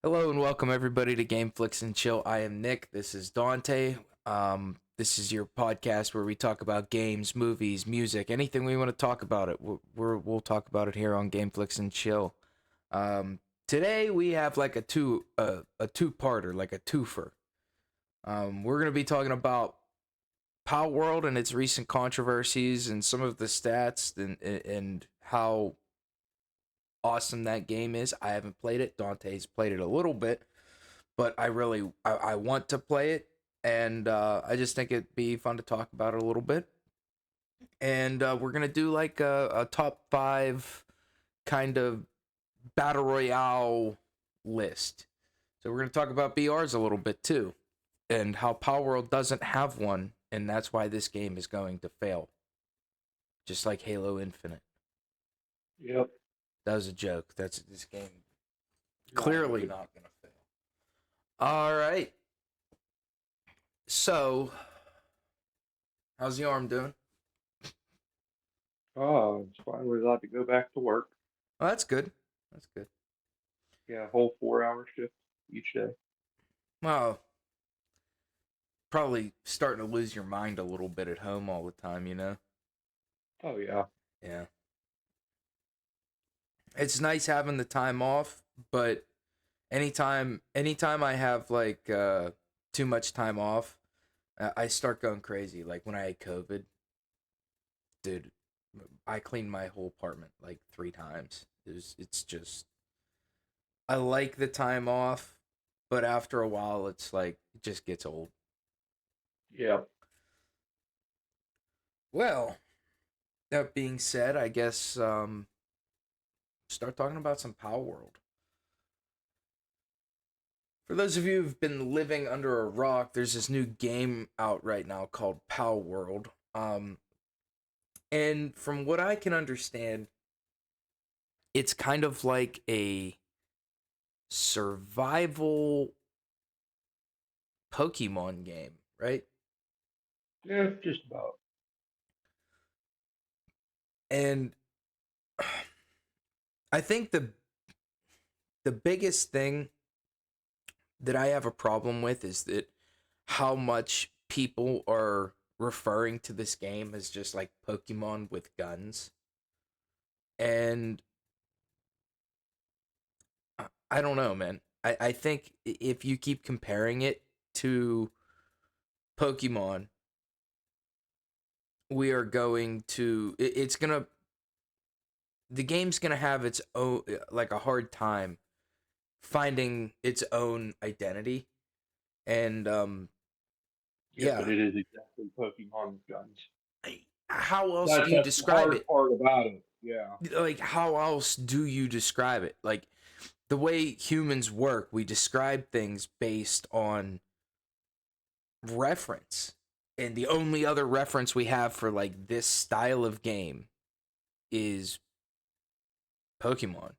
Hello and welcome everybody to Game Flicks and Chill. I am Nick. This is Dante. This is your podcast where we talk about games, movies, music, anything we want to talk about it. We'll talk about it here on Game Flicks and Chill. Today we have like a two-parter, like a twofer. We're gonna be talking about Palworld and its recent controversies and some of the stats and how awesome that game is. I haven't played it. Dante's played it a little bit, but I want to play it, and I just think it'd be fun to talk about it a little bit. And we're gonna do like a top five kind of battle royale list. So we're gonna talk about BRs a little bit too, and how Power World doesn't have one, and that's why this game is going to fail, just like Halo Infinite. Yep. That was a joke. That's this game No, you're clearly good. not gonna fail. All right. So, how's the arm doing? Oh, it's finally allowed to go back to work. Oh, that's good. That's good. Yeah, whole 4 hour shift each day. Well, probably starting to lose your mind a little bit at home all the time, you know? Oh yeah. Yeah. It's nice having the time off, but anytime I have like too much time off, I start going crazy. Like when I had COVID, dude, I cleaned my whole apartment like 3 times. It's just I like the time off, but after a while it's like it just gets old. Yep. Well, that being said, I guess start talking about some Power World. For those of you who've been living under a rock, there's this new game out right now called Palworld. And from what I can understand, it's kind of like a survival Pokemon game, right? Yeah, just about. And I think the biggest thing that I have a problem with is that how much people are referring to this game as just like Pokemon with guns. And I don't know, man. I think if you keep comparing it to Pokemon, we are going to. It's gonna. The game's gonna have its own, like a hard time finding its own identity. And Yeah, but yeah. it is exactly Pokemon with guns. How else do you That's the describe hard it? part about it. Yeah. Like, how else do you describe it? Like, the way humans work, we describe things based on reference. And the only other reference we have for like this style of game is Pokemon.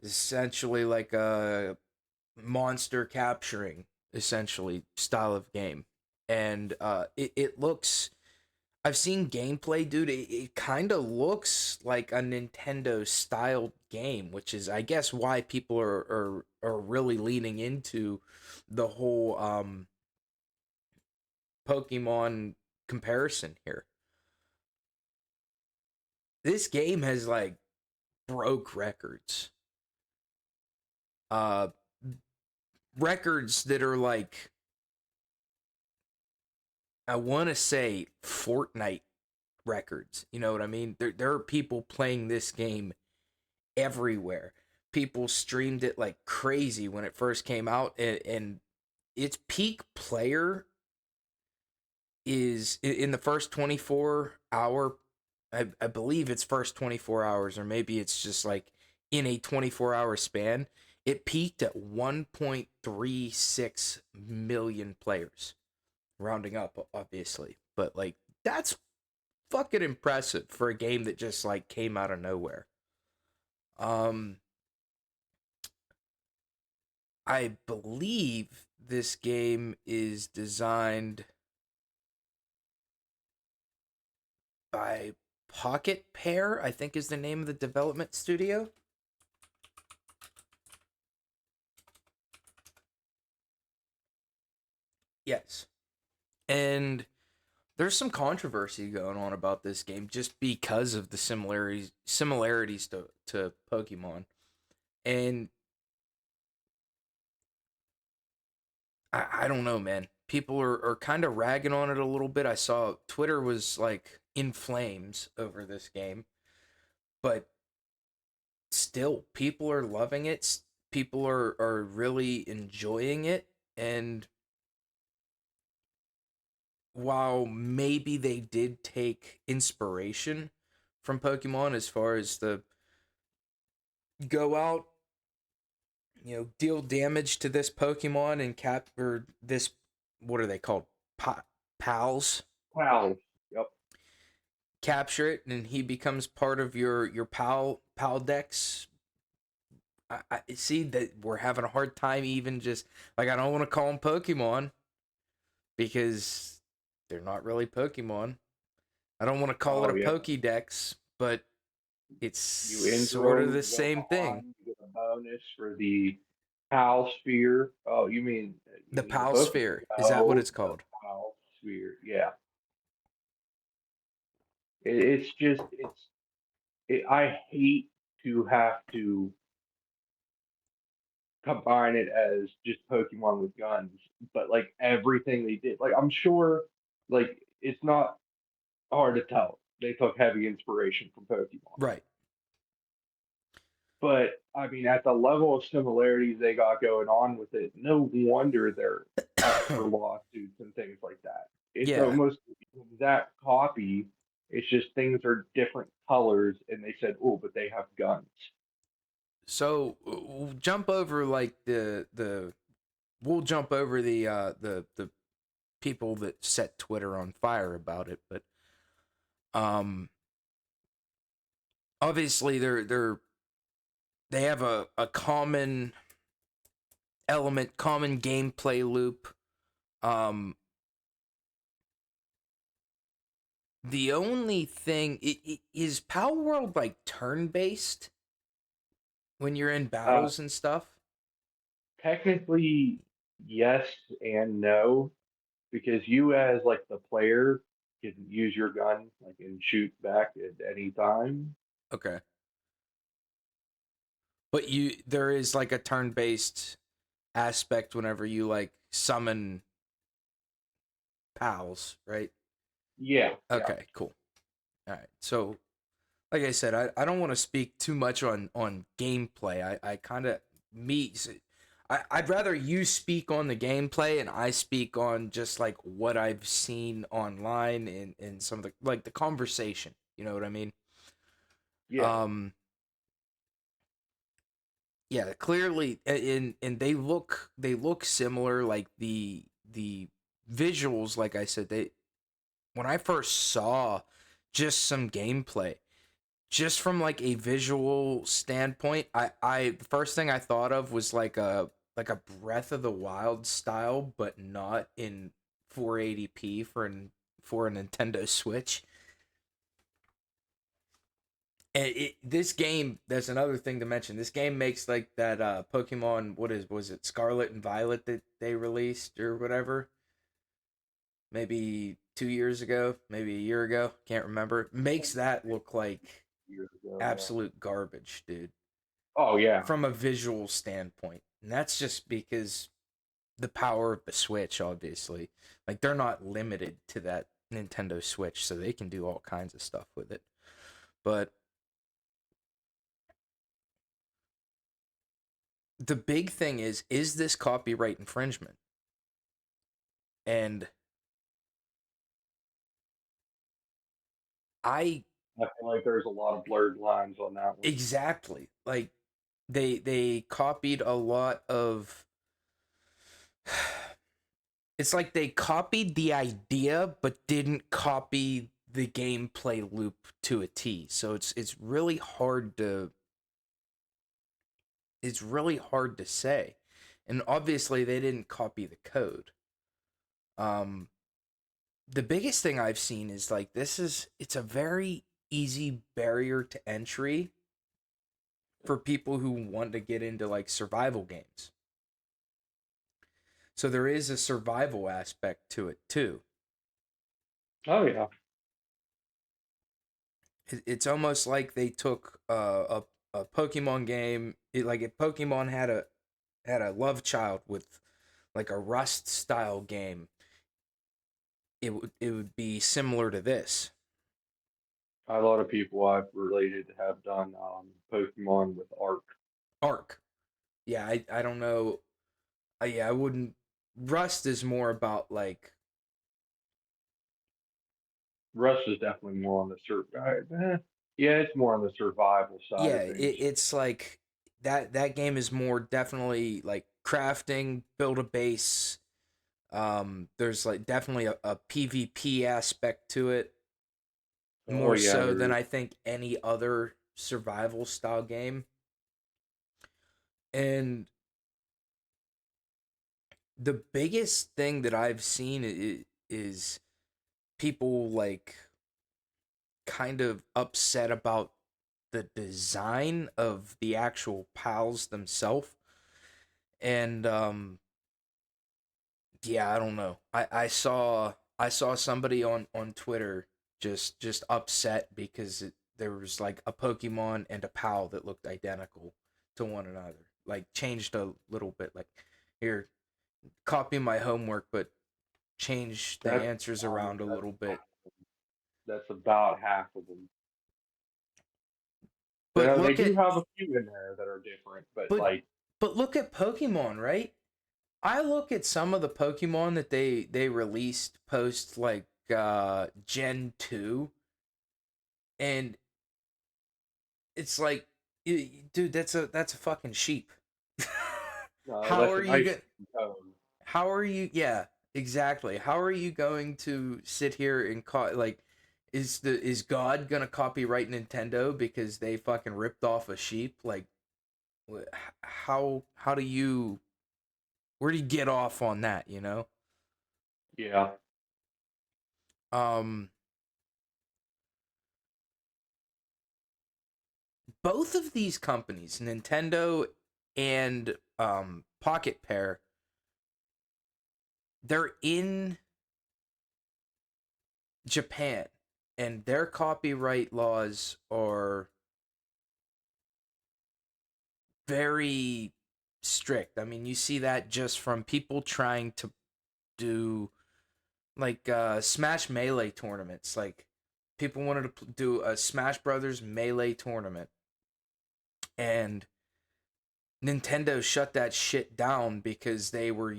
Essentially like a monster capturing essentially style of game. And it looks I've seen gameplay, dude. It kind of looks like a Nintendo style game, which is, I guess, why people are really leaning into the whole Pokemon comparison here. This game has like broke records, uh, records that are like I want to say Fortnite records. You know what I mean? There are people playing this game everywhere. People streamed it like crazy when it first came out, and its peak player is in the first 24 hour. I believe it's first 24 hours, or maybe it's just like in a 24-hour span. It peaked at 1.36 million players, rounding up, obviously. But like, that's fucking impressive for a game that just like came out of nowhere. Um, I believe this game is designed by Pocket Pair, I think is the name of the development studio. Yes. And there's some controversy going on about this game just because of the similarities to Pokemon. And I don't know, man. People are kind of ragging on it a little bit. I saw Twitter was like in flames over this game, but still, people are loving it. People are really enjoying it. And while maybe they did take inspiration from Pokemon as far as the go out, deal damage to this Pokemon and cap or this, what are they called? Pals. Wow. Yep. Capture it and he becomes part of your pal decks. I see that we're having a hard time even just like I don't want to call them Pokemon because they're not really Pokemon. I don't want to call it Oh a yeah. Pokédex, but it's You sort intro, of you the go same thing. on, you get a bonus for the Pal Sphere. Oh, The you mean the Pal book? Sphere, is that what Oh, it's the called? Pal Sphere. Yeah. It's just I hate to have to combine it as just Pokemon with guns, but like everything they did, like I'm sure, like it's not hard to tell. They took heavy inspiration from Pokemon. Right. But I mean, at the level of similarities they got going on with it, no wonder they're up for lawsuits and things like that. It's Yeah. almost an exact copy. It's just things are different colors, and they said, "Oh, but they have guns." So jump over like the we'll jump over the people that set Twitter on fire about it, but um obviously they have a common element, common gameplay loop. Um the only thing is Palworld like turn based when you're in Uh, battles and stuff. Technically, yes and no, because you as like the player can use your gun like and shoot back at any time. Okay. But there is like a turn based aspect whenever you like summon pals, right? Yeah, yeah, Okay, cool. All right. So, like I said, I don't want to speak too much on gameplay. I kind of me I'd rather you speak on the gameplay and I speak on just like what I've seen online and some of the like the conversation. You know what I mean? yeah. Um yeah, clearly and they look similar like the visuals like I said they when I first saw just some gameplay just from like a visual standpoint, I the first thing I thought of was like a Breath of the Wild style, but not in 480p for a Nintendo Switch. And this game, there's another thing to mention. This game makes like that Pokemon. Was it Scarlet and Violet that they released or whatever? Maybe 2 years ago, maybe a year ago. Can't remember. Makes that look like Years ago, yeah. absolute garbage, dude. Oh yeah, From a visual standpoint. And that's just because the power of the Switch, obviously. Like they're not limited to that Nintendo Switch, so they can do all kinds of stuff with it. But the big thing is this copyright infringement? And I I feel like there's a lot of blurred lines on that one. exactly like they copied a lot of it's like they copied the idea but didn't copy the gameplay loop to a T. So it's really hard to say. And obviously they didn't copy the code. Um the biggest thing I've seen is like it's a very easy barrier to entry for people who want to get into like survival games. So there is a survival aspect to it too. Oh yeah. It's almost like they took a Pokemon game, like if Pokemon had a love child with like a Rust style game, it would be similar to this. A lot of people I've related have done Pokemon with Arc. Arc. Yeah, I don't know. Yeah, I wouldn't. Rust is more about like, Rust is definitely more on the yeah, it's more on the survival side yeah, of things. it's like that game is more definitely like crafting, build a base. There's like definitely a PvP aspect to it, Oh more yeah, so there than is. I think any other survival style game. And the biggest thing that I've seen is people like kind of upset about the design of the actual pals themselves. And yeah, I don't know. I saw somebody on Twitter just upset because there was like a Pokemon and a pal that looked identical to one another. Like changed a little bit. Like here, copy my homework, but change the That's answers around a little bit. that's about half of them. But They look do at have a few in there that are different, but but like but look at Pokemon, right? I look at some of the Pokemon that they released post like Gen 2, and it's like dude, that's a fucking sheep. how that's are an you ice going cone. how are you yeah, exactly. How are you going to sit here and like is God going to copyright Nintendo because they fucking ripped off a sheep? Like how do you where do you get off on that, you know? Yeah, Um both of these companies, Nintendo and Pocket Pair, they're in Japan, and their copyright laws are very strict. I mean, you see that just from people trying to do like Smash Melee tournaments. Like people wanted to do a Smash Brothers Melee tournament, and Nintendo shut that shit down because they were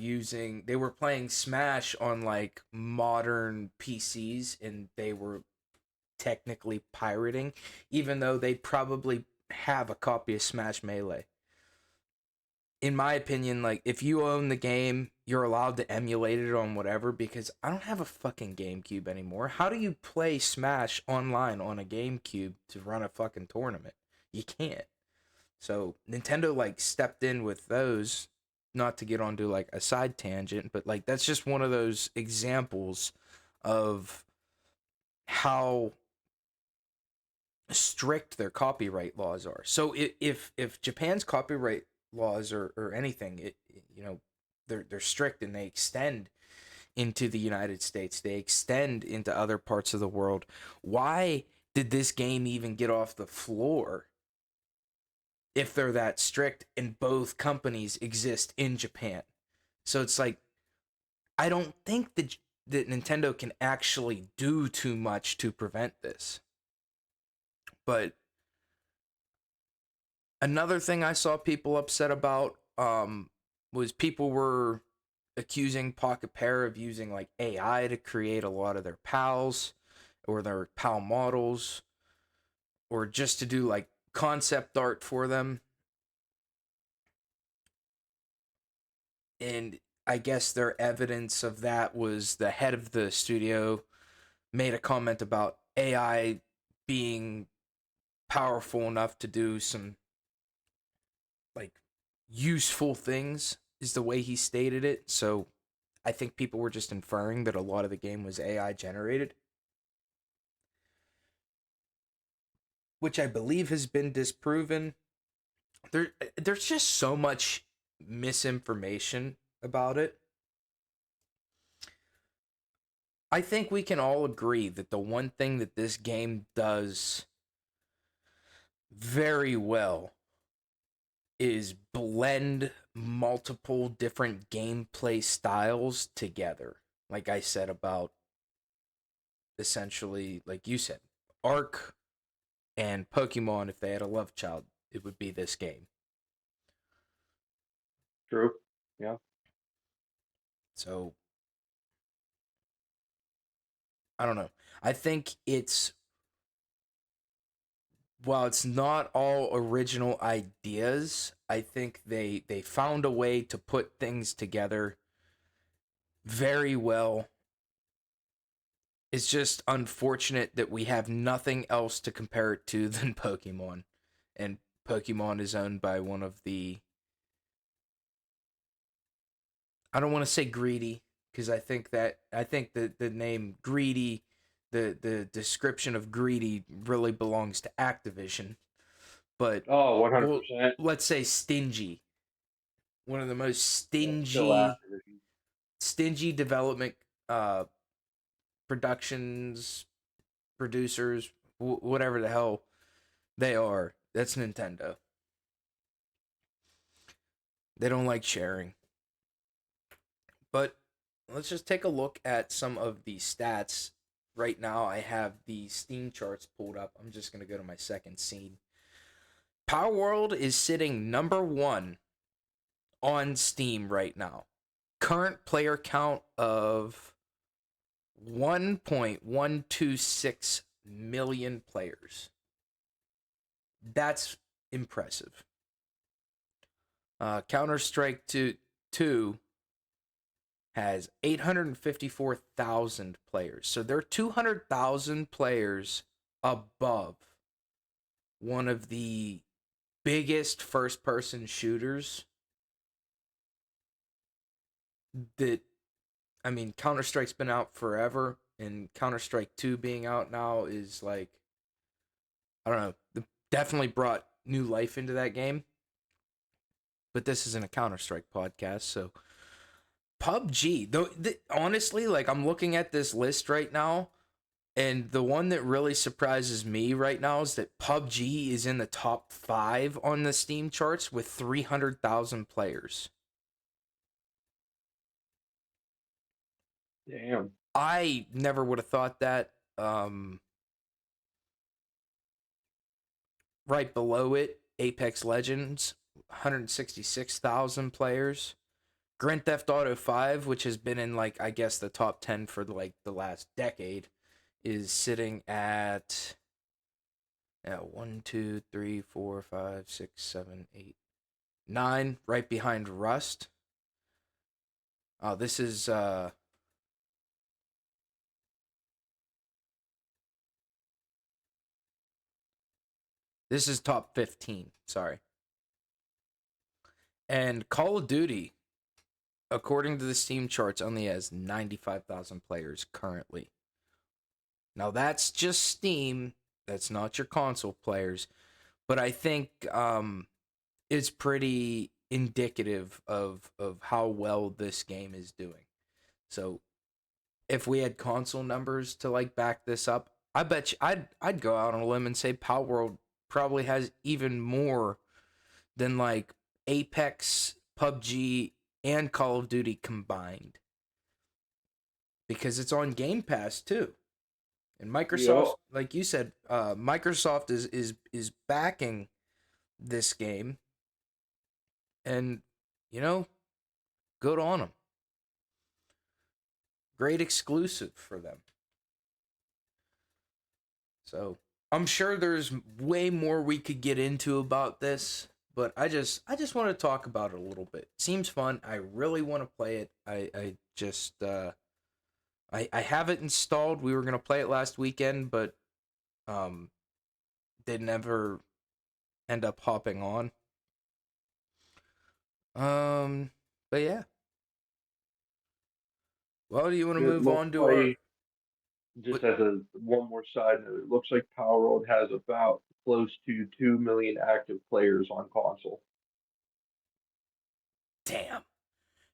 playing Smash on like modern PCs, and they were technically pirating, even though they probably have a copy of Smash Melee. In my opinion, like if you own the game, you're allowed to emulate it on whatever, because I don't have a fucking GameCube anymore. How do you play Smash online on a GameCube to run a fucking tournament? You can't. So Nintendo like stepped in with those, not to get onto like a side tangent, but like that's just one of those examples of how strict their copyright laws are. So if Japan's copyright laws or anything, you know, they're strict and they extend into the United States, they extend into other parts of the world. Why did this game even get off the floor if they're that strict and both companies exist in Japan? So it's like I don't think that Nintendo can actually do too much to prevent this. But another thing I saw people upset about was people were accusing Pocket Pair of using like AI to create a lot of their pals or their pal models, or just to do like concept art for them. And I guess their evidence of that was the head of the studio made a comment about AI being powerful enough to do some like useful things, is the way he stated it. So I think people were just inferring that a lot of the game was AI generated, which I believe has been disproven. There's just so much misinformation about it. I think we can all agree that the one thing that this game does very well is blend multiple different gameplay styles together. Like I said about essentially, like you said, Ark and Pokemon, if they had a love child, it would be this game. True. Yeah. So I don't know. I think it's while it's not all original ideas, I think they found a way to put things together very well. It's just unfortunate that we have nothing else to compare it to than Pokemon. And Pokemon is owned by one of the, I don't want to say greedy, because I think that the name greedy, the description of greedy really belongs to Activision. But Oh, well, 100%. let's say stingy. One of the most That's still Activision. stingy development uh productions producers, whatever the hell they are. That's Nintendo. They don't like sharing. But let's just take a look at some of the stats. Right now, I have the Steam charts pulled up. I'm just going to go to my second scene. Palworld is sitting number one on Steam right now. Current player count of 1.126 million players. That's impressive. Counter Strike 2 has 854,000 players. So they're 200,000 players above one of the biggest first person shooters that, I mean, Counter Strike's been out forever, and Counter Strike 2 being out now is like, I don't know, definitely brought new life into that game. But this isn't a Counter Strike podcast, so PUBG, though, honestly, like I'm looking at this list right now, and the one that really surprises me right now is that PUBG is in the top 5 on the Steam charts with 300,000 players. Damn. I never would have thought that. Right below it, Apex Legends, 166,000 players. Grand Theft Auto 5, which has been in like I guess the top 10 for like the last decade, is sitting at 1, 2, 3, 4, 5, 6, 7, 8, 9, right behind Rust. Oh, this is top 15. Sorry. And Call of Duty, according to the Steam charts, only has 95,000 players currently. Now that's just Steam. That's not your console players, but I think it's pretty indicative of how well this game is doing. So if we had console numbers to like back this up, I bet you I'd go out on a limb and say Palworld probably has even more than like Apex, PUBG, and Call of Duty combined, because it's on Game Pass too. And Microsoft, Yo. like you said, Microsoft is backing this game, and you know, good on them. Great exclusive for them. So I'm sure there's way more we could get into about this, but I just want to talk about it a little bit. Seems fun. I really want to play it. I just I have it installed. We were gonna play it last weekend, but um didn't ever end up hopping on. Um, but yeah. Well, do you want to It move looks on to our? like, just as a one more side note, it looks like Power World has about close to 2 million active players on console. Damn.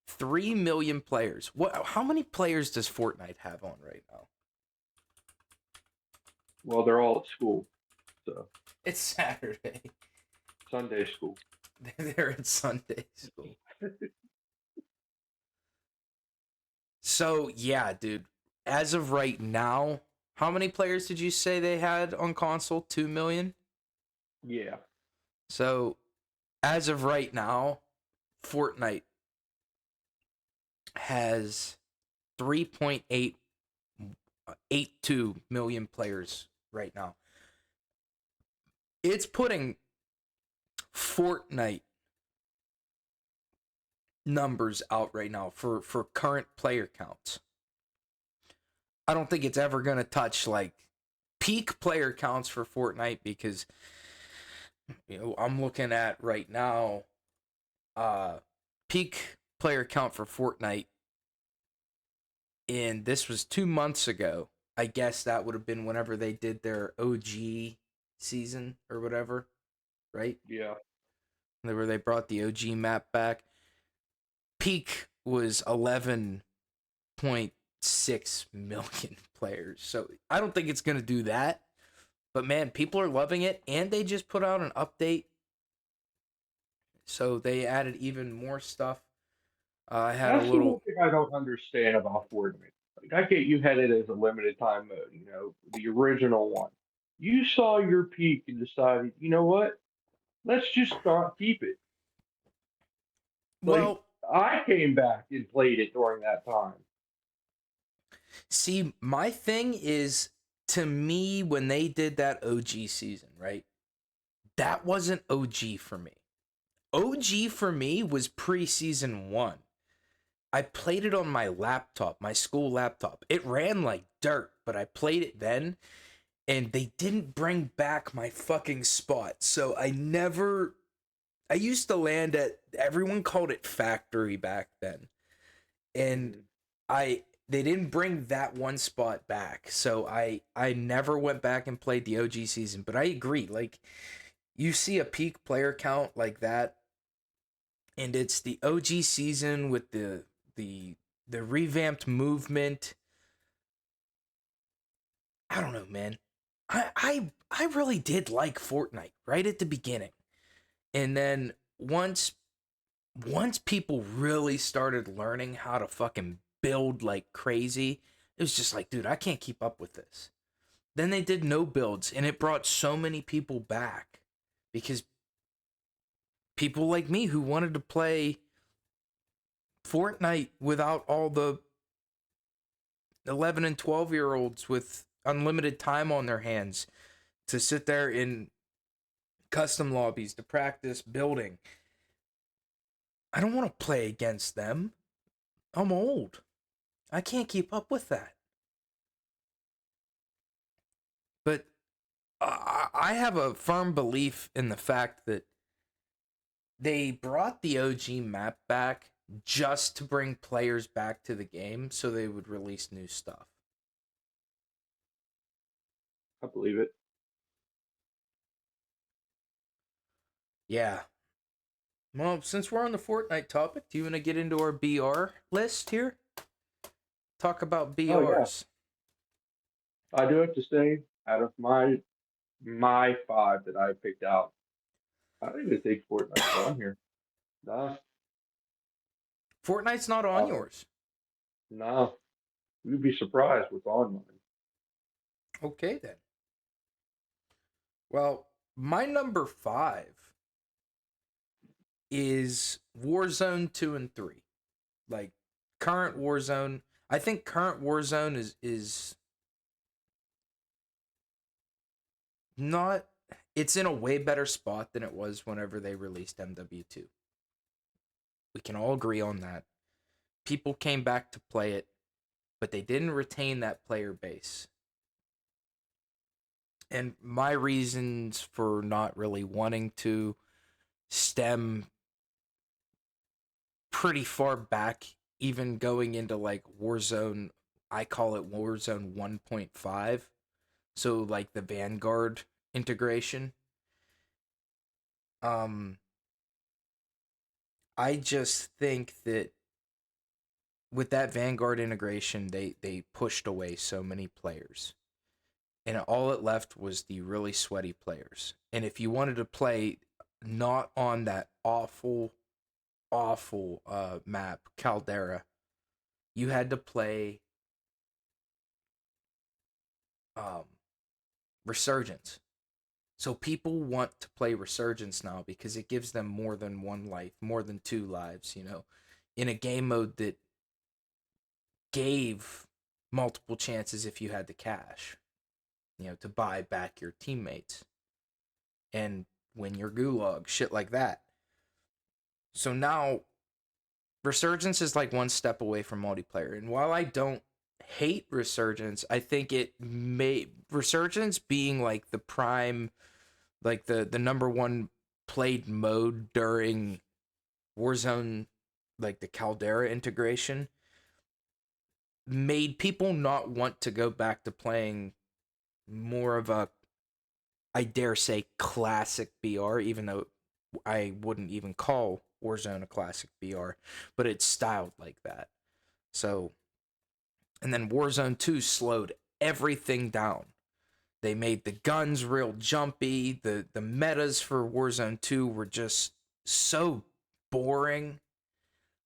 3 million players. How many players does Fortnite have on right now? Well, they're all at school, so It's Saturday. Sunday school. They're at Sunday school. So, yeah, dude. As of right now, how many players did you say they had on console? 2 million? Yeah. So, as of right now, Fortnite has 3.882 million players right now. It's putting Fortnite numbers out right now for current player counts. I don't think it's ever going to touch like peak player counts for Fortnite because I'm looking at right now peak player count for Fortnite, and this was 2 months ago. I guess that would have been whenever they did their OG season or whatever, right? Yeah. Where they brought the OG map back. Peak was 11.6 million players. So I don't think it's going to do that. But man, people are loving it. And they just put out an update. So they added even more stuff. I had a That's the one little. thing I don't understand about Fortnite. Like, I get you had it as a limited time mode, the original one. You saw your peak and decided, you know what? Let's just not keep it. Like, Well, I came back and played it during that time. see, my thing is to me, when they did that OG season, right? That wasn't OG for me. OG for me was pre-season 1. I played it on my laptop, my school laptop. It ran like dirt, but I played it then, and they didn't bring back my fucking spot. So I used to land at, everyone called it Factory back then. And Mhm. they didn't bring that one spot back. So I never went back and played the OG season, but I agree. Like, you see a peak player count like that, and it's the OG season with the the revamped movement. I don't know, man. I really did like Fortnite right at the beginning. And then once people really started learning how to fucking build like crazy, it was just like, dude, I can't keep up with this. Then they did no builds and it brought so many people back because people like me who wanted to play Fortnite without all the 11 and 12-year-olds with unlimited time on their hands to sit there in custom lobbies to practice building. I don't want to play against them. I'm old. I can't keep up with that. But I have a firm belief in the fact that they brought the OG map back just to bring players back to the game so they would release new stuff. I believe it. Yeah. Well, since we're on the Fortnite topic, do you want to get into our BR list here? Talk about Oh yeah. BRs. I do have to say, out of my five that I picked out, I don't even think Fortnite's on here. Nah. Fortnite's not on Uh, yours. no. You'd be surprised what's on mine. Okay, then. Well, my number 5 is Warzone 2 and 3. Like, current Warzone. I think current Warzone is not, it's in a way better spot than it was whenever they released MW2. We can all agree on that. People came back to play it, but they didn't retain that player base. And my reasons for not really wanting to stem pretty far back, even going into like Warzone. I call it Warzone 1.5. So like the Vanguard integration. Um I just think that with that Vanguard integration, they pushed away so many players, and all it left was the really sweaty players. And if you wanted to play not on that awful map Caldera, you had to play um, Resurgence. So people want to play Resurgence now because it gives them more than one life, more than two lives, in a game mode that gave multiple chances if you had the cash, to buy back your teammates and win your gulag, shit like that. So now Resurgence is like one step away from multiplayer. And while I don't hate Resurgence, I think it may Resurgence being like the prime, like the number one played mode during Warzone, like the Caldera integration, made people not want to go back to playing more of a, I dare say, classic BR, even though I wouldn't even call Warzone a classic BR, but it's styled like that. So, and then Warzone 2 slowed everything down. They made the guns real jumpy. The metas for Warzone 2 were just so boring.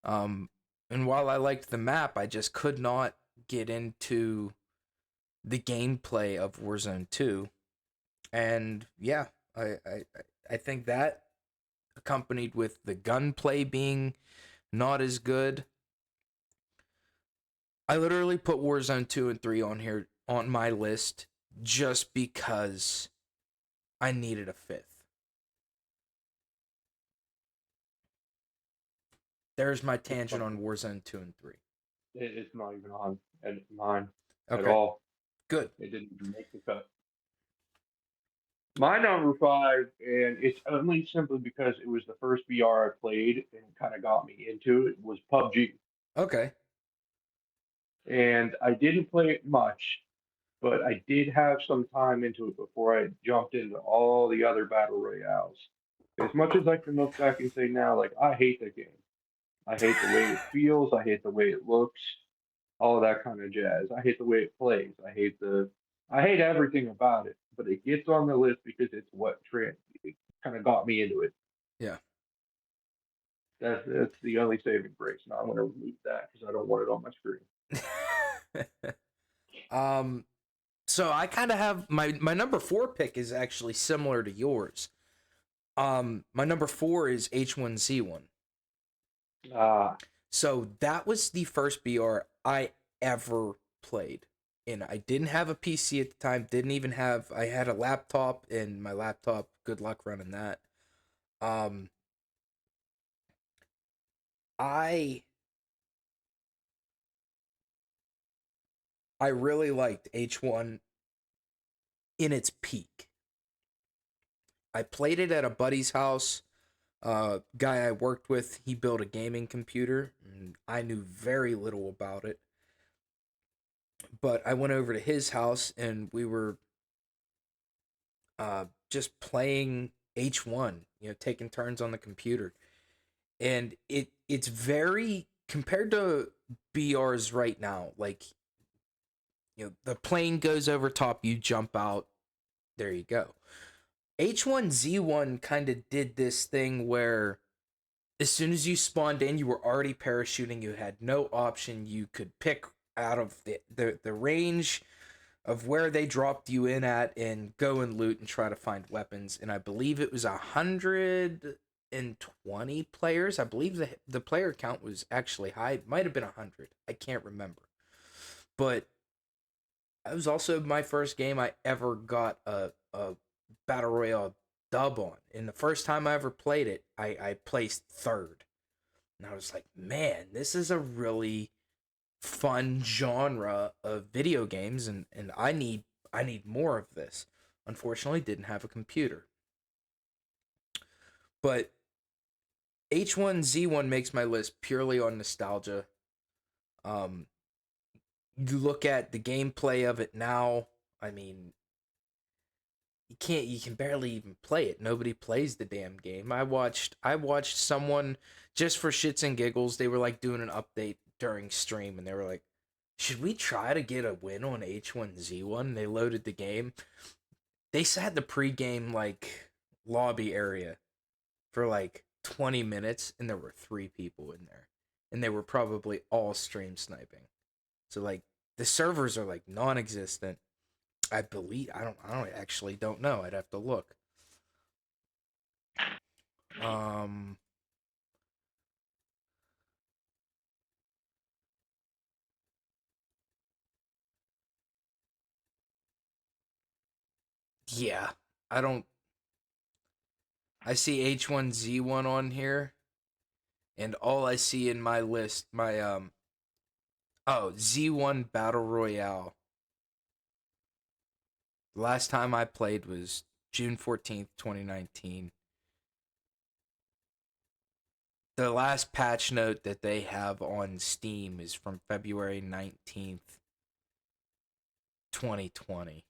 Um, and while I liked the map, I just could not get into the gameplay of Warzone 2. And yeah, I think that, accompanied with the gunplay being not as good, I literally put Warzone 2 and 3 on here on my list just because I needed a fifth. There's my It's tangent funny. on Warzone 2 and 3. It's not even on mine at Okay, all. good. It didn't even make the cut. My number five, and it's only simply because it was the first VR I played and kind of got me into it, was PUBG. Okay. And I didn't play it much, but I did have some time into it before I jumped into all the other battle royales. As much as I can look back and say now, like, I hate the game. I hate the way it feels. I hate the way it looks. All that kind of jazz. I hate the way it plays. I hate everything about it. But it gets on the list because it's what it kind of got me into it. Yeah. That's the only saving grace. Now I'm going to remove that because I don't want it on my screen. um so I kind of have my number 4 pick is actually similar to yours. My number 4 is H1Z1. Ah, So that was the first BR I ever played. And I didn't have a PC at the time, didn't even have, I had a laptop, and my laptop, good luck running that. Um I I really liked H1 in its peak. I played it at a buddy's house. Guy I worked with, he built a gaming computer, and I knew very little about it. But I went over to his house, and we were just playing H1, taking turns on the computer. And it's very, compared to BRs right now, like, the plane goes over top, you jump out, there you go. H1Z1 kind of did this thing where as soon as you spawned in, you were already parachuting. You had no option. You could pick out of the range of where they dropped you in at and go and loot and try to find weapons. And I believe it was 120 players. I believe the player count was actually high. It might have been 100. I can't remember. But it was also my first game I ever got a battle royale dub on. And the first time I ever played it, I placed third. And I was like, man, this is a really fun genre of video games, and I need more of this. Unfortunately, didn't have a computer. But H1Z1 makes my list purely on nostalgia. Um you look at the gameplay of it now, I mean, you can barely even play it. Nobody plays the damn game. I watched someone, just for shits and giggles, they were like doing an update. during stream, and they were like, "Should we try to get a win on H1Z1?" They loaded the game. They sat in the pregame like lobby area for like 20 minutes, and there were 3 people in there, and they were probably all stream sniping. So like the servers are like non-existent. I believe I don't actually don't know. I'd have to look. Um yeah. I don't I see H1Z1 on here, and all I see in my list my oh, Z1 Battle Royale. The last time I played was June 14th, 2019. The last patch note that they have on Steam is from February 19th, 2020.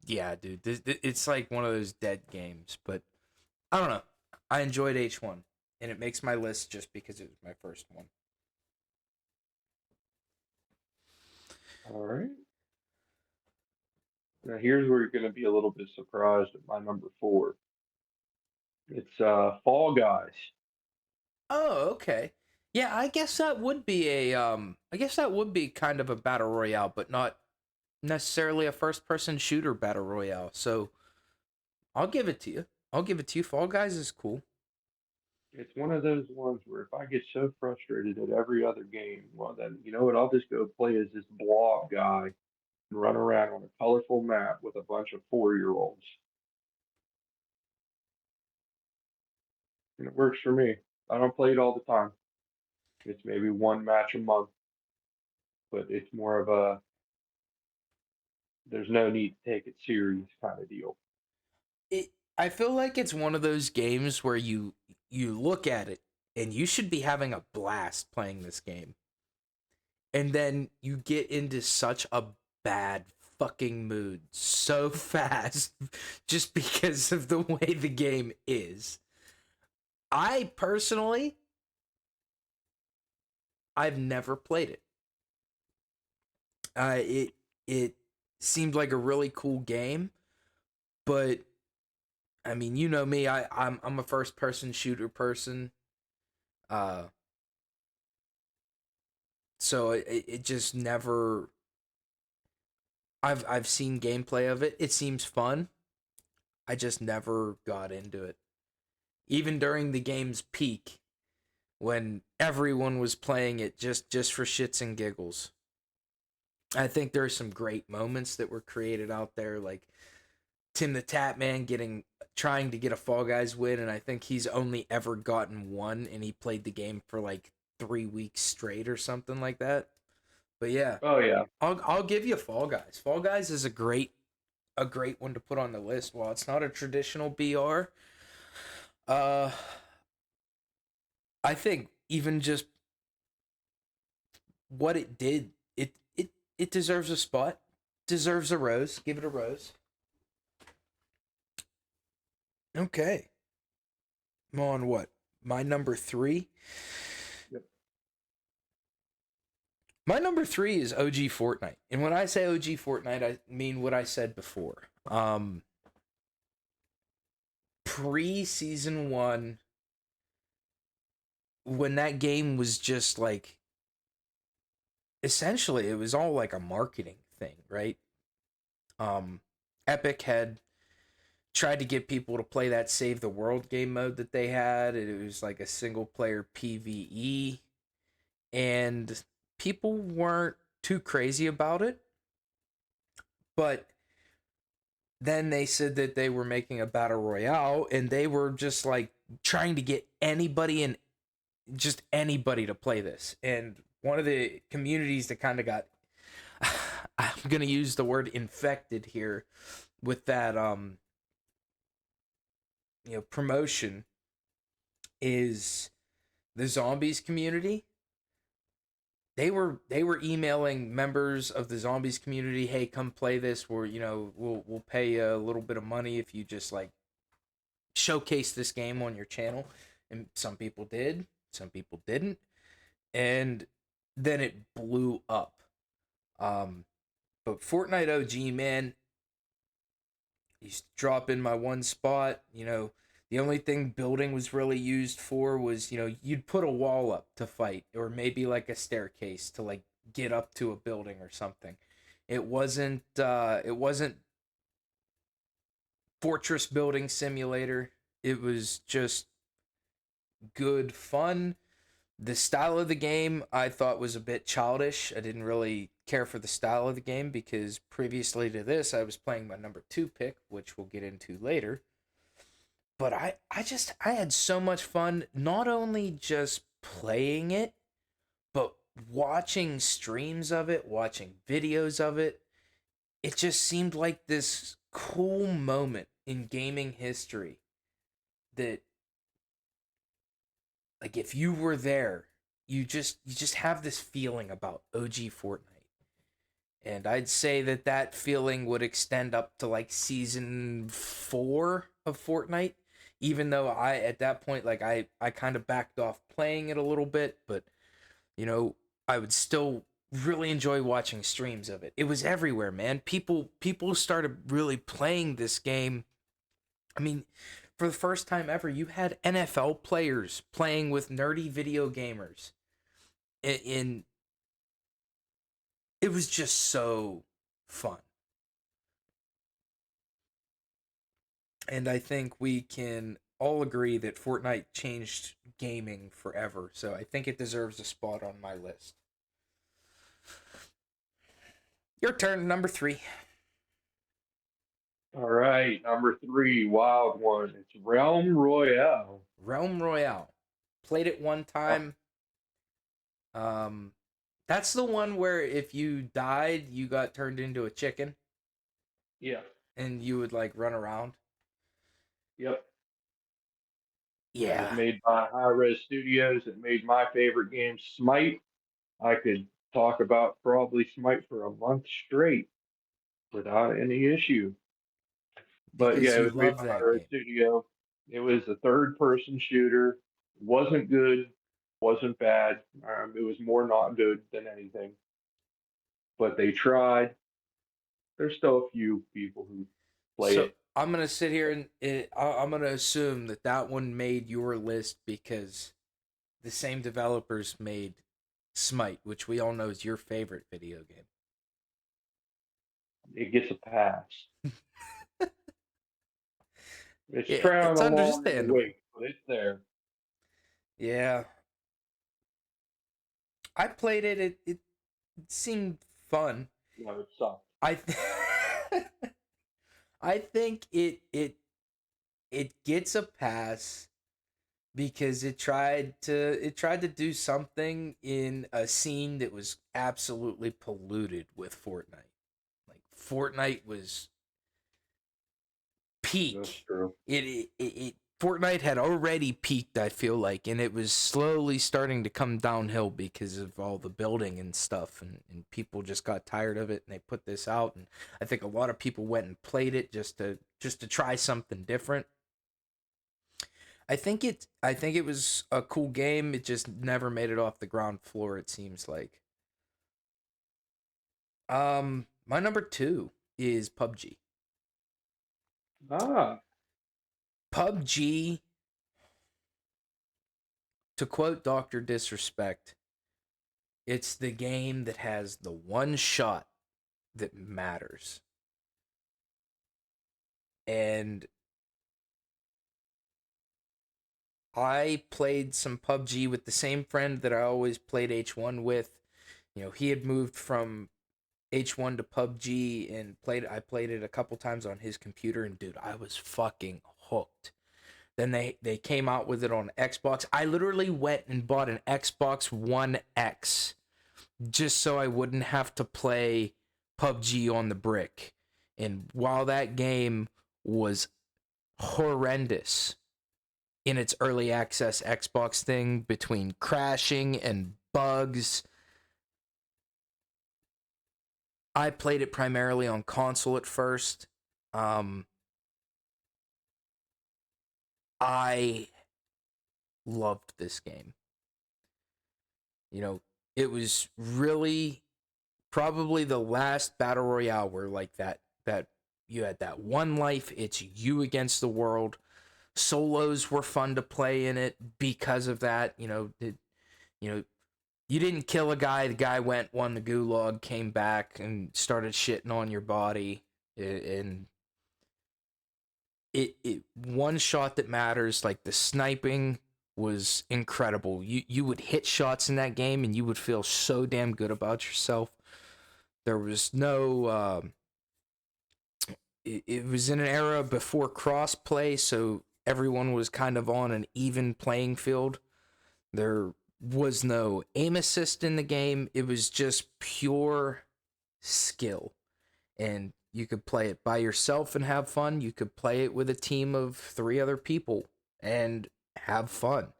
Yeah, dude, it's like one of those dead games, but I don't know. I enjoyed H1, and it makes my list just because it was my first one. All right. Now here's where you're going to be a little bit surprised at my number four. It's Fall Guys. Oh, okay. Yeah, I guess that would be a I guess that would be kind of a battle royale, but not necessarily a first person shooter battle royale. So, I'll give it to you. I'll give it to you. Fall Guys is cool. It's one of those ones where if I get so frustrated at every other game, well then you know what? I'll just go play as this blob guy and run around on a colorful map with a bunch of 4-year-olds, and it works for me. I don't play it all the time. It's maybe one match a month, but it's more of a there's no need to take it serious kind of deal. It I feel like it's one of those games where you look at it and you should be having a blast playing this game. And then you get into such a bad fucking mood so fast just because of the way the game is. I personally I've never played it. It seemed like a really cool game, but I mean, you know me, I'm a first person shooter person. Uh so it just never I've seen gameplay of it. It seems fun. I just never got into it. Even during the game's peak when everyone was playing it just for shits and giggles. I think there are some great moments that were created out there, like Tim the Tap Man trying to get a Fall Guys win, and I think he's only ever gotten one, and he played the game for like 3 weeks straight or something like that. But yeah, Oh yeah, I'll give you Fall Guys. Fall Guys is a great one to put on the list. While it's not a traditional BR, uh, I think even just what it did, it deserves a spot, deserves a rose. Give it a rose. Okay, I'm on what? My number three. yep. My number three is OG Fortnite, and when I say OG Fortnite, I mean what I said before. Pre season one, when that game was just like essentially it was all like a marketing thing, right? Um, Epic had tried to get people to play that Save the World game mode that they had. It was like a single player PvE, and people weren't too crazy about it. But then they said that they were making a battle royale, and they were just like trying to get anybody and just anybody to play this. And one of the communities that kind of got I'm gonna use the word infected here with that promotion is the zombies community. They were emailing members of the zombies community, hey, come play this, where we'll pay you a little bit of money if you just like showcase this game on your channel. And some people did, some people didn't, and then it blew up. But Fortnite OG, man, used to drop in my one spot. The only thing building was really used for was, you'd put a wall up to fight, or maybe like a staircase to like get up to a building or something. It wasn't fortress building simulator. It was just good fun. The style of the game I thought was a bit childish. I didn't really care for the style of the game because previously to this I was playing my number 2 pick, which we'll get into later. But I had so much fun not only just playing it, but watching streams of it, watching videos of it. It just seemed like this cool moment in gaming history that, like, if you were there, you just have this feeling about OG Fortnite. And I'd say that feeling would extend up to like season 4 of Fortnite, even though I at that point, like, I kind of backed off playing it a little bit, but you know, I would still really enjoy watching streams of it. It was everywhere, man. People started really playing this game. I mean, for the first time ever, you had NFL players playing with nerdy video gamers. In It was just so fun. And I think we can all agree that Fortnite changed gaming forever. So I think it deserves a spot on my list. Your turn, number 3. All right, number 3, wild one. It's Realm Royale. Realm Royale. Played it one Uh, time. Um, that's the one where if you died, you got turned into a chicken yeah, and you would like run around. yep. That was Yeah, made by High Res Studios. It made my favorite game, Smite. I could talk about probably Smite for a month straight without any issue. But yeah, because it you was made love by High that Res game. Studio. It was a third person shooter. Wasn't good, wasn't bad. It was more not good than anything. But they tried. There's still a few people who play So it. I'm gonna sit here and I'm gonna assume that one made your list because the same developers made Smite, which we all know is your favorite video game. It gets a pass. It's Yeah, trailing it's along in the understandable. wake, but it's there. Yeah, I played it. It seemed fun. No, it sucked. I I think it gets a pass because it tried to do something in a scene that was absolutely polluted with Fortnite. Like, Fortnite was That's peak. true. It Fortnite had already peaked, I feel like, and it was slowly starting to come downhill because of all the building and stuff, and people just got tired of it and they put this out, and I think a lot of people went and played it just to try something different. I think it was a cool game. It just never made it off the ground floor, it seems like. My number 2 is PUBG. Ah, PUBG, to quote Dr. Disrespect, it's the game that has the one shot that matters. And I played some PUBG with the same friend that I always played H1 with. He had moved from H1 to PUBG and I played it a couple times on his computer, and dude, I was fucking hooked. Then they came out with it on Xbox. I literally went and bought an Xbox One X just so I wouldn't have to play PUBG on the brick. And while that game was horrendous in its early access Xbox thing, between crashing and bugs, I played it primarily on console at first. Um, I loved this game. You know, it was really probably the last battle royale where like that you had that one life, it's you against the world. Solos were fun to play in it because of that. You know, you didn't kill a guy, the guy went, won the gulag, came back and started shitting on your body, and it one shot that matters. Like the sniping was incredible. You would hit shots in that game and you would feel so damn good about yourself. There was no it was in an era before crossplay, so everyone was kind of on an even playing field. There was no aim assist in the game. It was just pure skill. And you could play it by yourself and have fun. You could play it with a team of 3 other people and have fun.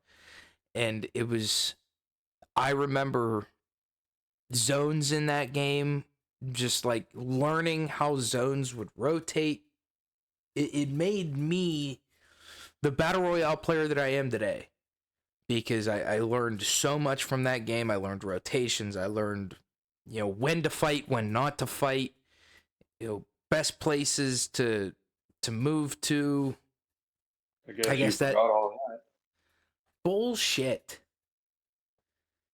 And it was, I remember zones in that game, just like learning how zones would rotate. It made me the battle royale player that I am today, because I learned so much from that game. I learned rotations. I learned, when to fight, when not to fight, best places to move to. I guess I you guess that forgot all that. bullshit.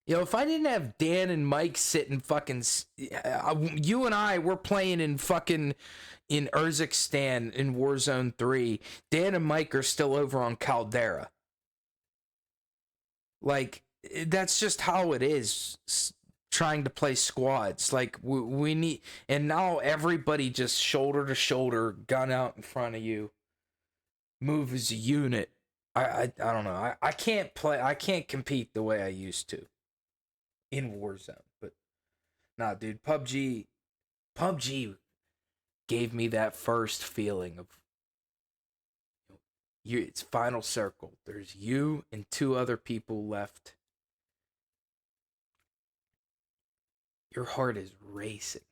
If I didn't have Dan and Mike sitting fucking, you and I were playing in fucking in Urzikstan in Warzone 3. Dan and Mike are still over on Caldera. Like, that's just how it is. Trying to play squads, like we need, and now everybody just shoulder to shoulder, gun out in front of you, move as a unit. I don't know. I can't play. I can't compete the way I used to in Warzone. But nah, dude, PUBG gave me that first feeling of you. It's final circle. There's you and 2 other people left. Your heart is racing.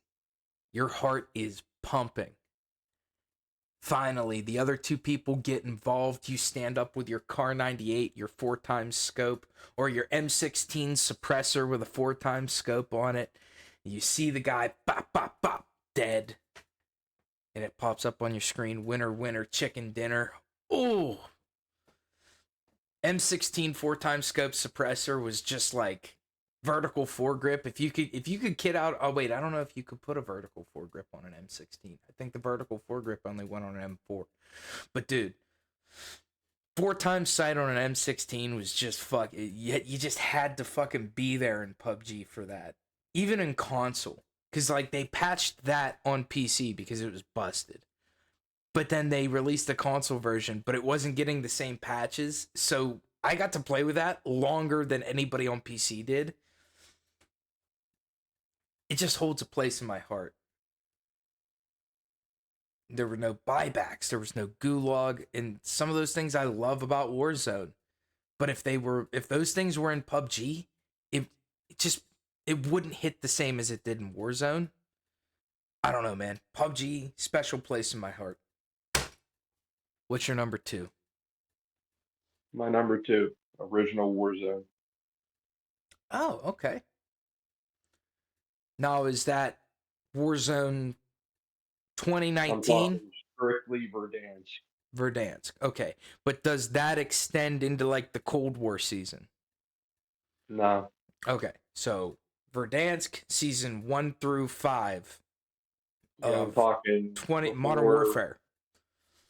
Your heart is pumping. Finally, the other 2 people get involved. You stand up with your Car 98, your 4x scope, or your M16 suppressor with a 4x scope on it. You see the guy, bop, bop, bop, dead. And it pops up on your screen, winner, winner, chicken dinner. Ooh. M16 4x scope suppressor was just like vertical foregrip. If you could kit out, oh wait, I don't know if you could put a vertical foregrip on an M16. I think the vertical foregrip only went on an M4. But dude, 4x sight on an M16 was just you just had to fucking be there in PUBG for that. Even in console, cuz like they patched that on PC because it was busted. But then they released the console version, but it wasn't getting the same patches. So I got to play with that longer than anybody on PC did. It just holds a place in my heart. There were no buybacks, there was no gulag, and some of those things I love about Warzone. But if those things were in PUBG, it wouldn't hit the same as it did in Warzone. I don't know, man. PUBG, special place in my heart. What's your number 2? My number 2, original Warzone. Oh, okay. Now, is that Warzone I'm 2019? talking strictly Verdansk. Verdansk. Okay. But does that extend into like the Cold War season? No. Okay. So Verdansk season 1 through 5 Yeah, I'm of talking 20 Modern before. Warfare.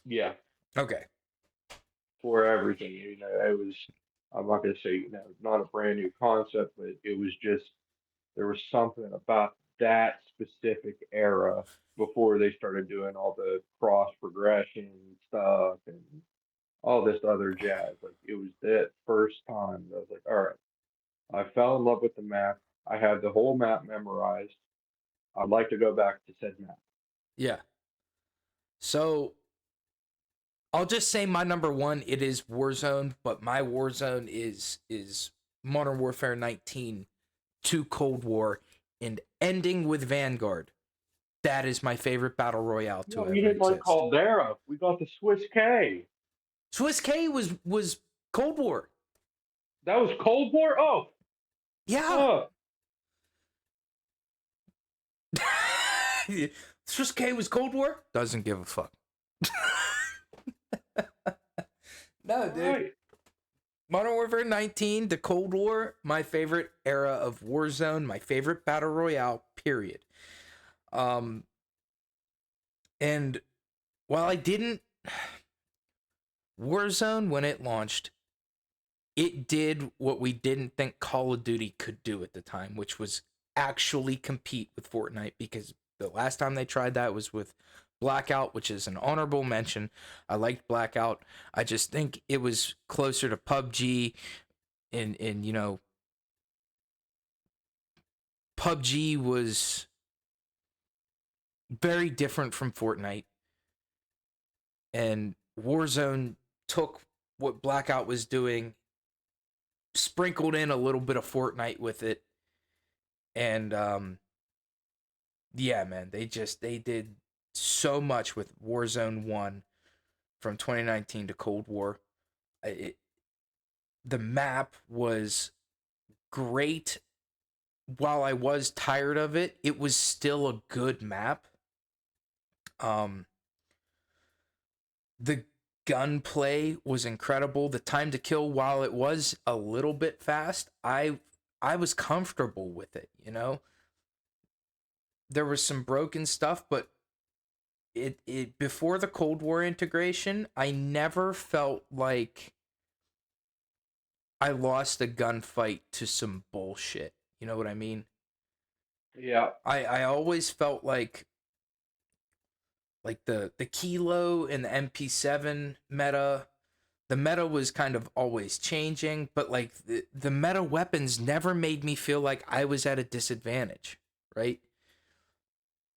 Yeah, Okay. for everything. It was. I'm not gonna say not a brand new concept, but it was just there was something about that specific era before they started doing all the cross progression stuff and all this other jazz. Like it was that first time that I was like, all right, I fell in love with the map. I had the whole map memorized. I'd like to go back to said map. Yeah. So I'll just say my number 1, it is Warzone, but my Warzone is Modern Warfare 19 to Cold War and ending with Vanguard. That is my favorite battle royale to No, ever you didn't like exist. Caldera. We got the Swiss K. Swiss K was Cold War. That was Cold War. Oh, Yeah. Oh, Swiss K was Cold War? Doesn't give a fuck. No, all dude. right. Modern Warfare 19, the Cold War, my favorite era of Warzone, my favorite battle royale, period. Um, and while I didn't Warzone when it launched, it did what we didn't think Call of Duty could do at the time, which was actually compete with Fortnite, because the last time they tried that was with Blackout, which is an honorable mention. I liked Blackout. I just think it was closer to PUBG, and you know, PUBG was very different from Fortnite, and Warzone took what Blackout was doing, sprinkled in a little bit of Fortnite with it, and yeah, man, they did so much with Warzone 1 from 2019 to Cold War. It, the map was great. While I was tired of it, it was still a good map. Um the gunplay was incredible. The time to kill, while it was a little bit fast, I was comfortable with it, you know? There was some broken stuff, but it before the Cold War integration, I never felt like I lost a gunfight to some bullshit. You know what I mean? Yeah. I always felt like the Kilo and the MP7 meta, the meta was kind of always changing, but like the meta weapons never made me feel like I was at a disadvantage, right?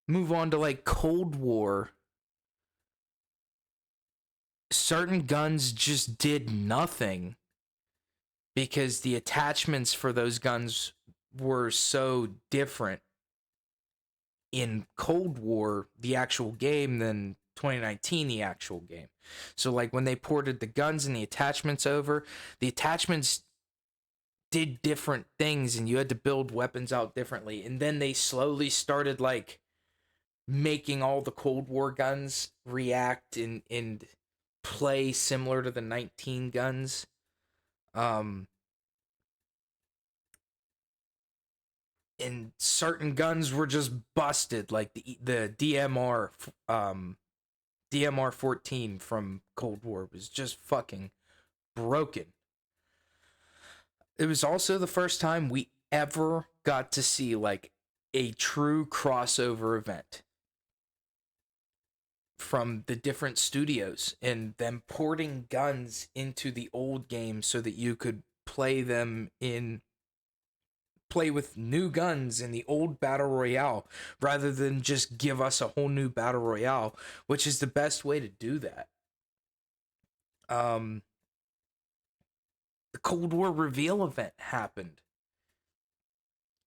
Move on to like Cold War. Certain guns just did nothing because the attachments for those guns were so different in Cold War, the actual game, than 2019, the actual game. So, like, when they ported the guns and the attachments over, the attachments did different things and you had to build weapons out differently. And then they slowly started, like, making all the Cold War guns react and play similar to the 19 guns. Um, and certain guns were just busted, like the DMR 14 from Cold War was just fucking broken. It was also the first time we ever got to see like a true crossover event from the different studios and them porting guns into the old game so that you could play with new guns in the old battle royale rather than just give us a whole new battle royale, which is the best way to do that. um the Cold War reveal event happened,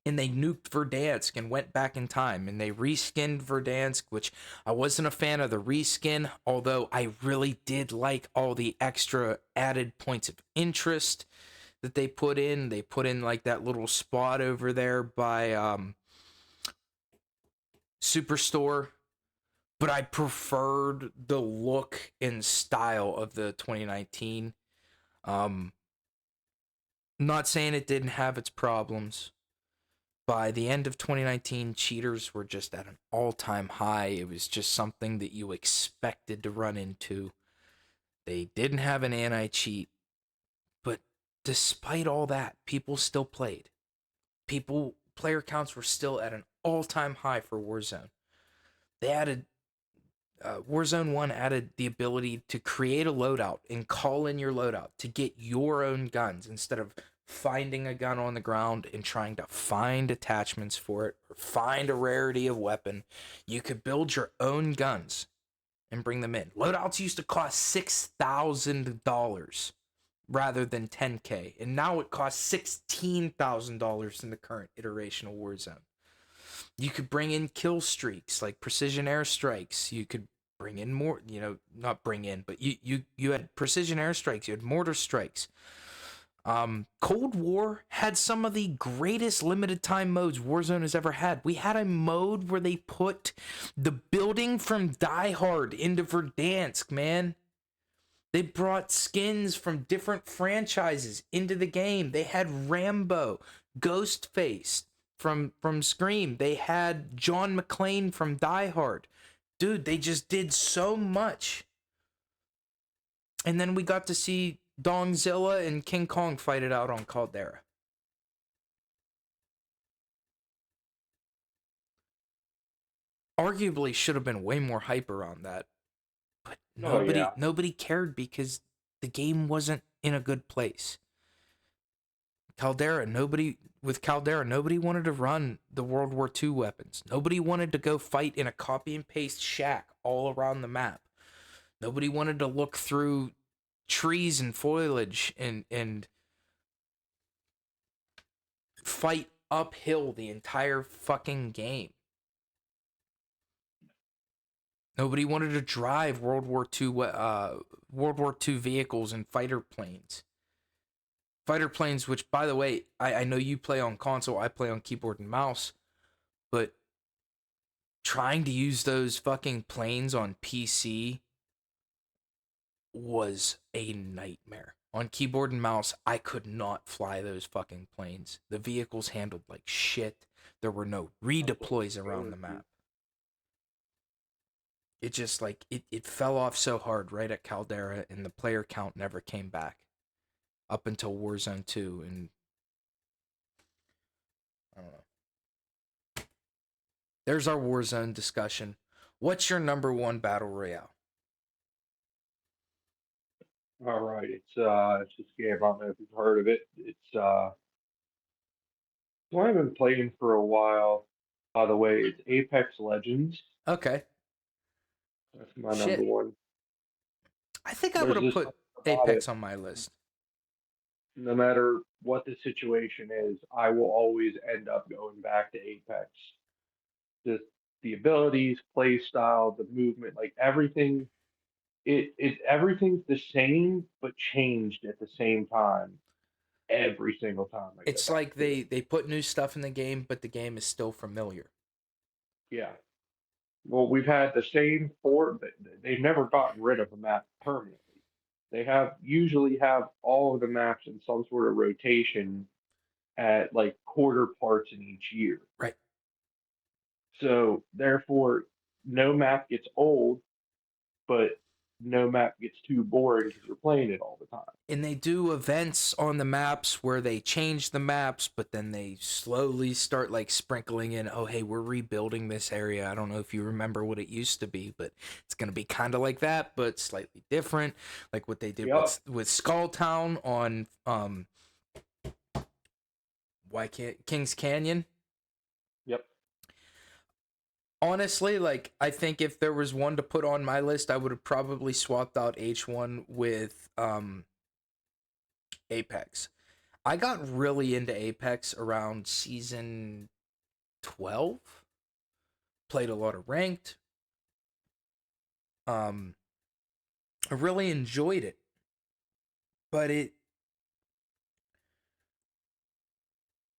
and they nuked Verdansk and went back in time, and they reskinned Verdansk, which I wasn't a fan of the reskin, although I really did like all the extra added points of interest that they put in. They put in like that little spot over there by Superstore, but I preferred the look and style of the 2019. Um, not saying it didn't have its problems. By the end of 2019, cheaters were just at an all-time high. It was just something that you expected to run into. They didn't have an anti-cheat, but despite all that, people still played. Player counts were still at an all-time high for Warzone. They added Warzone 1 added the ability to create a loadout and call in your loadout to get your own guns instead of finding a gun on the ground and trying to find attachments for it or find a rarity of weapon. You could build your own guns and bring them in. Loadouts used to cost $6,000 rather than 10K, and now it costs $16,000 in the current iteration of Warzone. You could bring in kill streaks like precision airstrikes. You could bring in more, not bring in, but you had precision airstrikes. You had mortar strikes. Cold War had some of the greatest limited time modes Warzone has ever had. We had a mode where they put the building from Die Hard into Verdansk, man. They brought skins from different franchises into the game. They had Rambo, Ghostface from Scream. They had John McClane from Die Hard. Dude, they just did so much. And then we got to see Dongzilla and King Kong fight it out on Caldera. Arguably should have been way more hype around that. But Oh yeah. nobody cared because the game wasn't in a good place. Caldera, nobody wanted to run the World War II weapons. Nobody wanted to go fight in a copy and paste shack all around the map. Nobody wanted to look through trees and foliage and fight uphill the entire fucking game. Nobody wanted to drive World War II vehicles and fighter planes. Fighter planes, which, by the way, I know you play on console, I play on keyboard and mouse, but trying to use those fucking planes on PC was a nightmare. On keyboard and mouse, I could not fly those fucking planes. The vehicles handled like shit. There were no redeploys around the map. It just like it fell off so hard right at Caldera, and the player count never came back up until Warzone 2, and I don't know. There's our Warzone discussion. What's your number one battle royale? All right. It's this game. I don't know if you've heard of it. It's one I've been playing for a while. By the way, it's Apex Legends. Okay. That's my number Shit. one. I think I would There's have just put something about it. Apex on my list. No matter what the situation is, I will always end up going back to Apex. Just the abilities, play style, the movement, like everything. Everything's the same but changed at the same time every single time I go It's back like to it. they put new stuff in the game, but the game is still familiar. Yeah. Well, we've had the same four, but they've never gotten rid of a map permanently. They have usually have all of the maps in some sort of rotation at like quarter parts in each year. Right. So therefore, no map gets old, but no map gets too boring because you're playing it all the time. And they do events on the maps where they change the maps, but then they slowly start like sprinkling in, oh hey, we're rebuilding this area. I don't know if you remember what it used to be, but it's gonna be kind of like that, but slightly different. Like what they did Yep. with Skulltown on why can't Kings Canyon. Yep. Honestly, like I think if there was one to put on my list, I would have probably swapped out H1 with Apex. I got really into Apex around season 12. Played a lot of ranked. I really enjoyed it. But it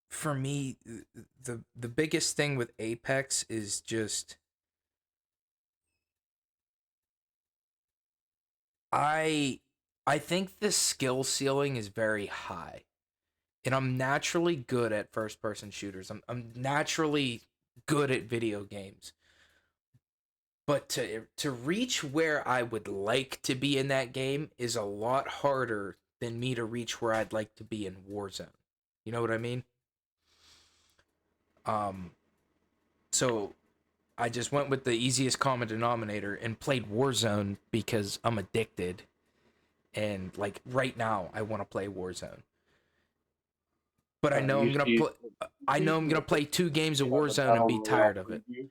for me the biggest thing with Apex is just I I think the skill ceiling is very high. And I'm naturally good at first person shooters. I'm naturally good at video games. But to reach where I would like to be in that game is a lot harder than me to reach where I'd like to be in Warzone. You know what I mean? Um so I just went with the easiest common denominator and played Warzone because I'm addicted, and like right now I want to play Warzone. But I know You I'm going to see, play I know I'm going to play 2 games of on the Warzone and Battle be Royale tired of it. preview,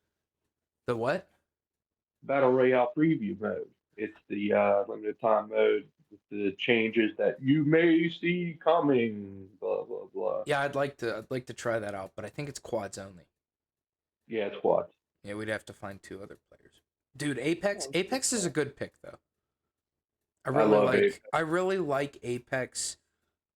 The what? Battle Royale preview mode. It's the limited time mode with the changes that you may see coming. Blah blah blah. Yeah, I'd like to try that out, but I think it's quads only. Yeah, it's quads. Yeah, we'd have to find 2 other players. Dude, Apex is a good pick though. I love it. I really like Apex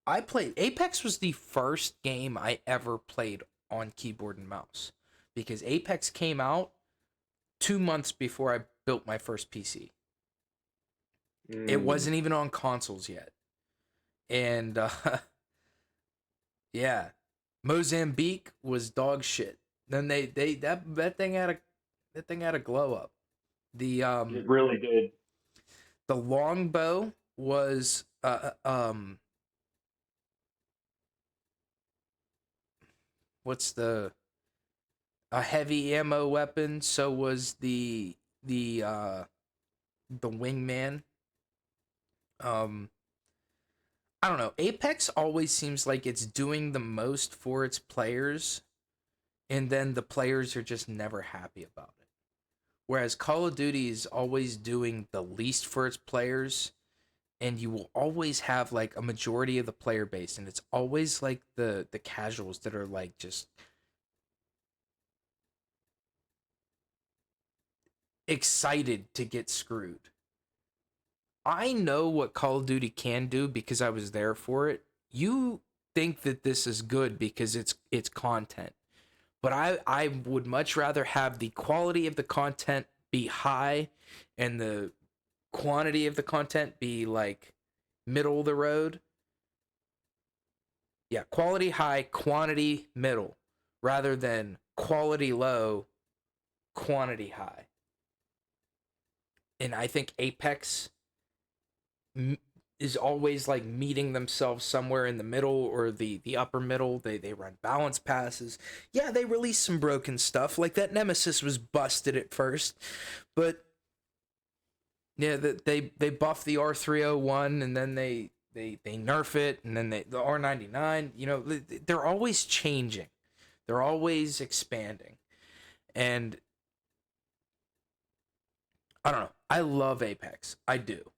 I played Apex was the first game I ever played on keyboard and mouse because Apex came out 2 months before I built my first PC. It Mm. wasn't even on consoles yet, and yeah, Mozambique was dog shit. Then they that thing had a glow up. The It really did. the longbow was what's a heavy ammo weapon. So was the wingman. Um, I don't know. Apex always seems like it's doing the most for its players, and then the players are just never happy about it. Whereas Call of Duty is always doing the least for its players, and you will always have like a majority of the player base, and it's always like the casuals that are like just excited to get screwed. I know what Call of Duty can do because I was there for it. You think that this is good because it's content. But I would much rather have the quality of the content be high and the quantity of the content be like middle of the road. Yeah, quality high, quantity middle, rather than quality low, quantity high. And I think Apex is always like meeting themselves somewhere in the middle or the upper middle. They run balance passes. Yeah, they release some broken stuff. Like that Nemesis was busted at first, but yeah, they buff the R301 and then they nerf it and then the R99. You know, they're always changing. They're always expanding. And I don't know. I love Apex. I do.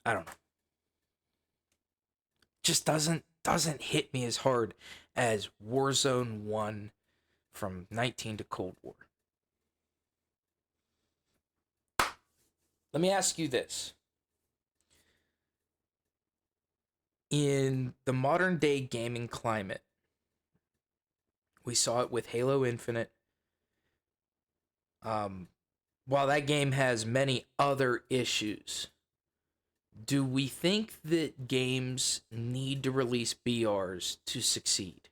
I don't know. Just doesn't hit me as hard as Warzone 1 from 19 to Cold War. Let me ask you this. In the modern day gaming climate, we saw it with Halo Infinite. Um, while that game has many other issues, do we think that games need to release BRs to succeed?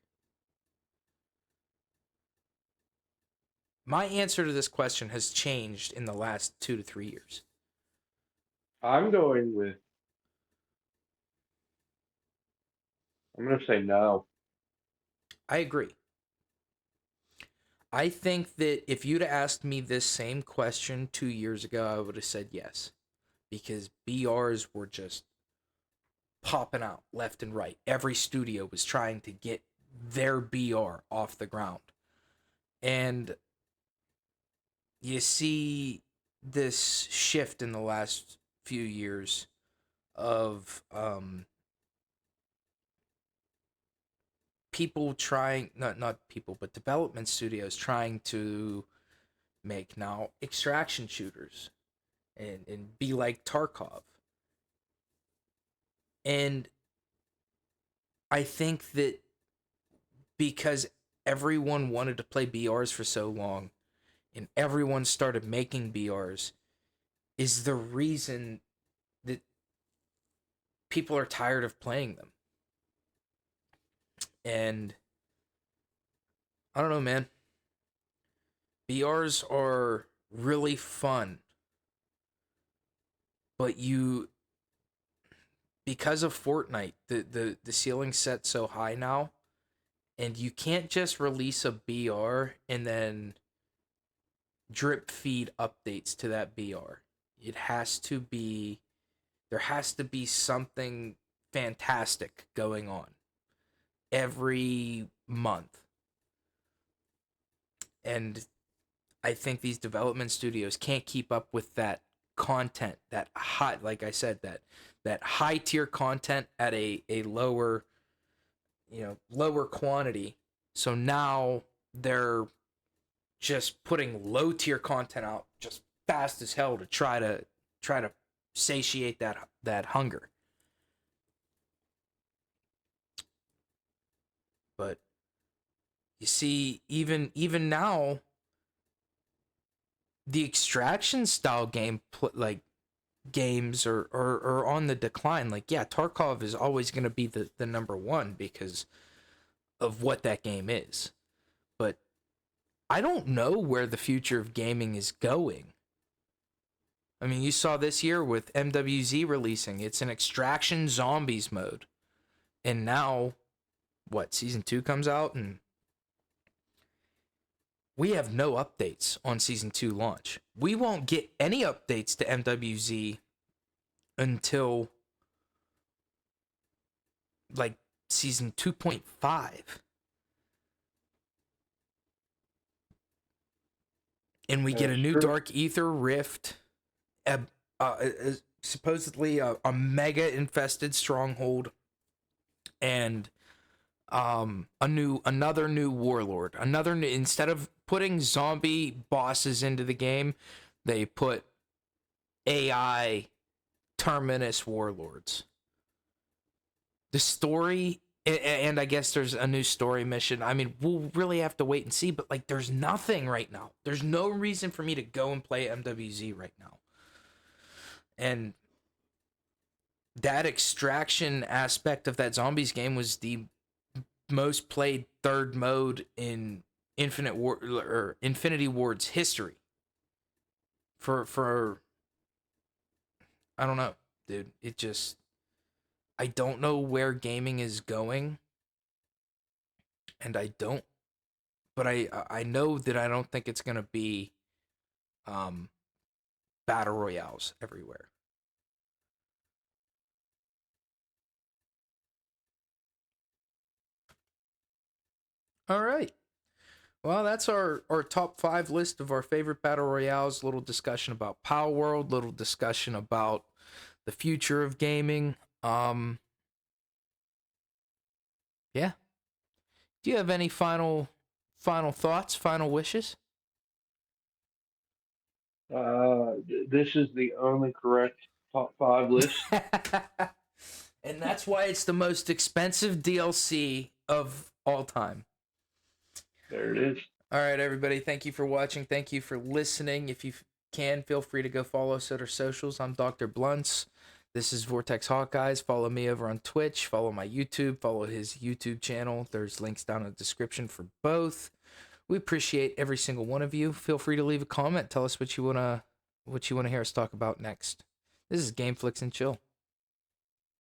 My answer to this question has changed in the last 2 to 3 years. I'm going with. I'm going to say no. I agree. I think that if you'd asked me this same question 2 years ago, I would have said yes. Because BRs were just popping out left and right. Every studio was trying to get their BR off the ground. And you see this shift in the last few years of people trying, not people, but development studios trying to make now extraction shooters and be like Tarkov. And I think that because everyone wanted to play BRs for so long and everyone started making BRs is the reason that people are tired of playing them. And I don't know, man. BRs are really fun, but you because of Fortnite, the ceiling's set so high now, and you can't just release a BR and then drip feed updates to that BR. It has to be there has to be something fantastic going on every month. And I think these development studios can't keep up with that content, that hot, like I said, that high tier content at a lower, lower quantity. So now they're just putting low tier content out just fast as hell to try to satiate that hunger. But you see, even now, the extraction style like games are on the decline. Like, yeah, Tarkov is always going to be the number one because of what that game is. But I don't know where the future of gaming is going. I mean, you saw this year with MWZ releasing. It's an extraction zombies mode. And now, what, season 2 comes out, and we have no updates on season 2 launch. We won't get any updates to MWZ until like season 2.5. And we get a new true. Dark Ether Rift, supposedly a mega infested stronghold, and another new warlord. Instead of putting zombie bosses into the game, they put AI terminus warlords. The story, and I guess there's a new story mission. I mean, we'll really have to wait and see, but like, there's nothing right now. There's no reason for me to go and play MWZ right now. And that extraction aspect of that zombies game was the most played third mode in Infinity Ward's history. For I don't know, dude. I don't know where gaming is going, and but I know that I don't think it's gonna be battle royales everywhere. All right. Well, that's our top 5 list of our favorite battle royales. Little discussion about Palworld, little discussion about the future of gaming. Yeah. Do you have any final thoughts, final wishes? This is the only correct top 5 list. And that's why it's the most expensive DLC of all time. There it is. All right, everybody. Thank you for watching. Thank you for listening. If you can, feel free to go follow us at our socials. I'm Dr. Blunts. This is Vortex Hawkeyes. Follow me over on Twitch. Follow my YouTube. Follow his YouTube channel. There's links down in the description for both. We appreciate every single one of you. Feel free to leave a comment. Tell us what you wanna hear us talk about next. This is Gameflix and Chill.